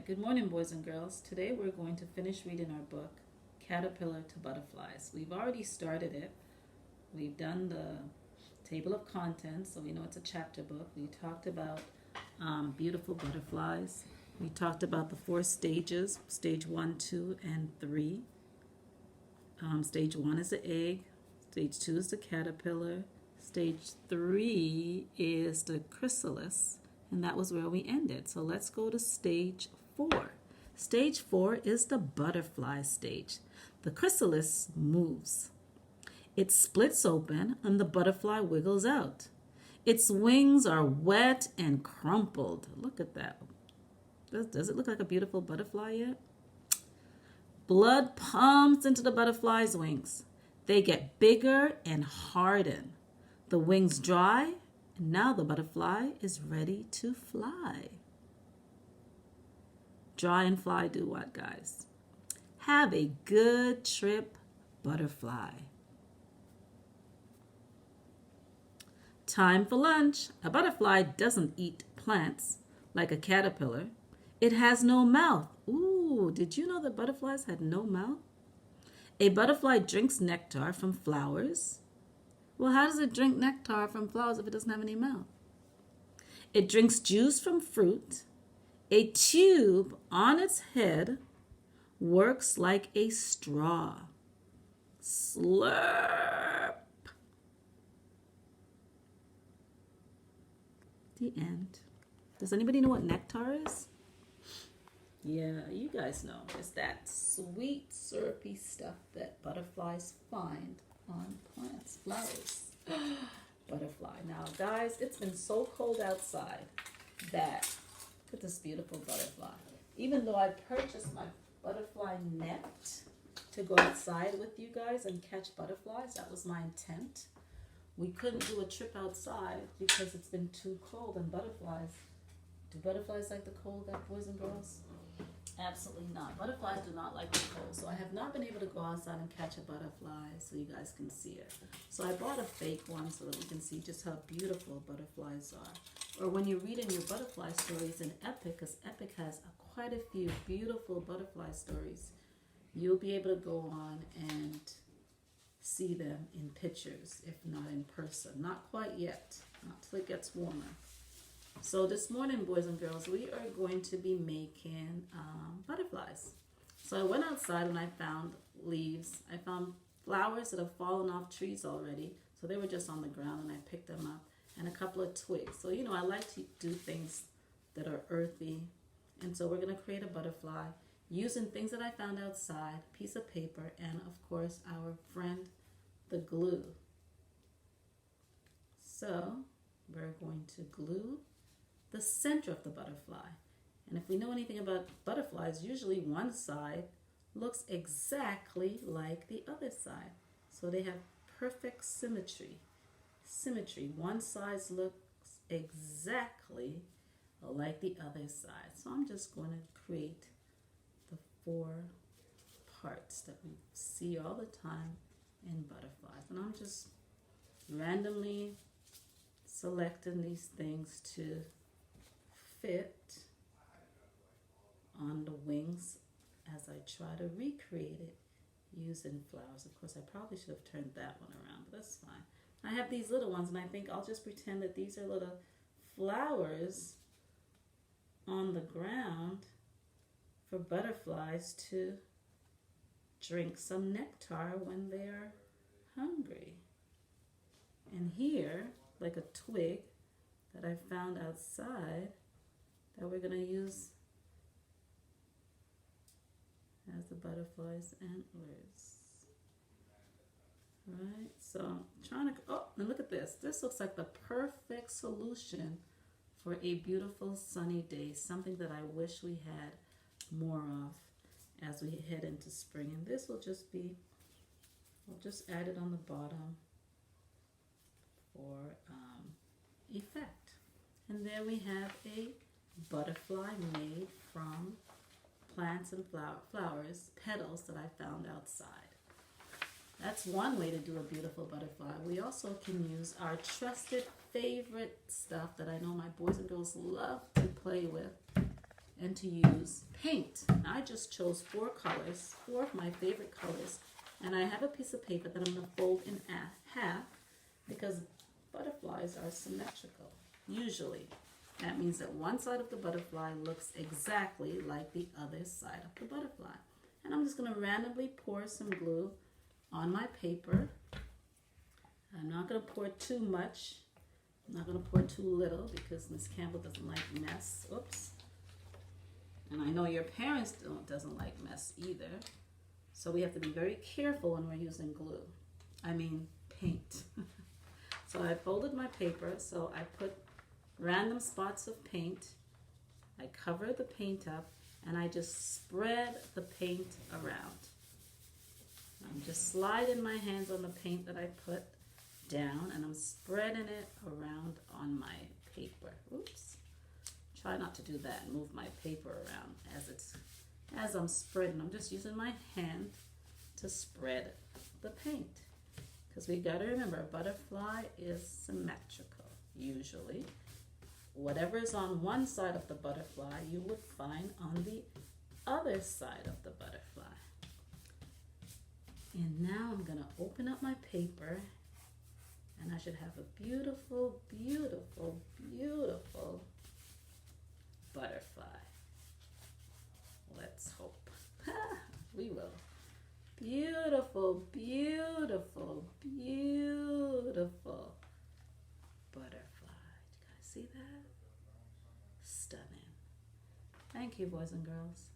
Good morning, boys and girls. Today we're going to finish reading our book, Caterpillar to Butterflies. We've already started it. We've done the table of contents, so we know it's a chapter book. We talked about beautiful butterflies. We talked about the 4 stages, stage 1, 2, and 3. Stage 1 is the egg. Stage 2 is the caterpillar. Stage 3 is the chrysalis. And that was where we ended. So let's go to stage 4. Stage 4 is the butterfly stage. The chrysalis moves. It splits open and the butterfly wiggles out. Its wings are wet and crumpled. Look at that. Does it look like a beautiful butterfly yet? Blood pumps into the butterfly's wings. They get bigger and harden. The wings dry, and now the butterfly is ready to fly. Dry and fly do what, guys? Have a good trip, butterfly. Time for lunch. A butterfly doesn't eat plants like a caterpillar. It has no mouth. Ooh, did you know that butterflies had no mouth? A butterfly drinks nectar from flowers. Well, how does it drink nectar from flowers if it doesn't have any mouth? It drinks juice from fruit. A tube on its head works like a straw. Slurp. The end. Does anybody know what nectar is? Yeah, you guys know. It's that sweet, syrupy stuff that butterflies find on plants, flowers. Butterfly. Now, guys, it's been so cold outside that, look at this beautiful butterfly. Even though I purchased my butterfly net to go outside with you guys and catch butterflies, that was my intent. We couldn't do a trip outside because it's been too cold, and butterflies. Do butterflies like the cold, boys and girls? Absolutely not. Butterflies do not like the cold. So I have not been able to go outside and catch a butterfly so you guys can see it. So I bought a fake one so that we can see just how beautiful butterflies are. Or when you read in your butterfly stories in Epic, because Epic has quite a few beautiful butterfly stories, you'll be able to go on and see them in pictures, if not in person. Not quite yet, not till it gets warmer. So this morning, boys and girls, we are going to be making butterflies. So I went outside and I found leaves. I found flowers that have fallen off trees already. So they were just on the ground and I picked them up. And a couple of twigs. So, I like to do things that are earthy. And so we're going to create a butterfly using things that I found outside, piece of paper, and of course our friend, the glue. So we're going to glue the center of the butterfly. And if we know anything about butterflies, usually one side looks exactly like the other side. So they have perfect symmetry. One side looks exactly like the other side. So I'm just going to create the 4 parts that we see all the time in butterflies. And I'm just randomly selecting these things to fit on the wings as I try to recreate it using flowers. Of course, I probably should have turned that one around, but that's fine. I have these little ones, and I think I'll just pretend that these are little flowers on the ground for butterflies to drink some nectar when they're hungry. And here, like a twig that I found outside, that we're going to use as the butterfly's antlers. Right, so I'm trying to, and look at this. This looks like the perfect solution for a beautiful sunny day, something that I wish we had more of as we head into spring. And this will just be, I'll just add it on the bottom for effect. And there we have a butterfly made from plants and flowers, petals that I found outside. That's one way to do a beautiful butterfly. We also can use our trusted favorite stuff that I know my boys and girls love to play with. and to use paint. I just chose 4 colors, 4 of my favorite colors, and I have a piece of paper that I'm going to fold in half because butterflies are symmetrical, usually. That means that one side of the butterfly looks exactly like the other side of the butterfly. And I'm just going to randomly pour some glue on my paper. I'm not going to pour too much. I'm not going to pour too little because Miss Campbell doesn't like mess. Oops. And I know your parents doesn't like mess either. So we have to be very careful when we're using glue. I mean paint. So I folded my paper, so I put random spots of paint. I cover the paint up and I just spread the paint around. I'm just sliding my hands on the paint that I put down and I'm spreading it around on my paper. Oops. Try not to do that. Move my paper around as I'm spreading. I'm just using my hand to spread the paint. Because we got to remember, a butterfly is symmetrical, usually. Whatever is on one side of the butterfly, you would find on the other side of the butterfly. And now I'm going to open up my paper, and I should have a beautiful, beautiful, beautiful butterfly. Let's hope. We will. Beautiful, beautiful, beautiful butterfly. You guys see that? Stunning. Thank you, boys and girls.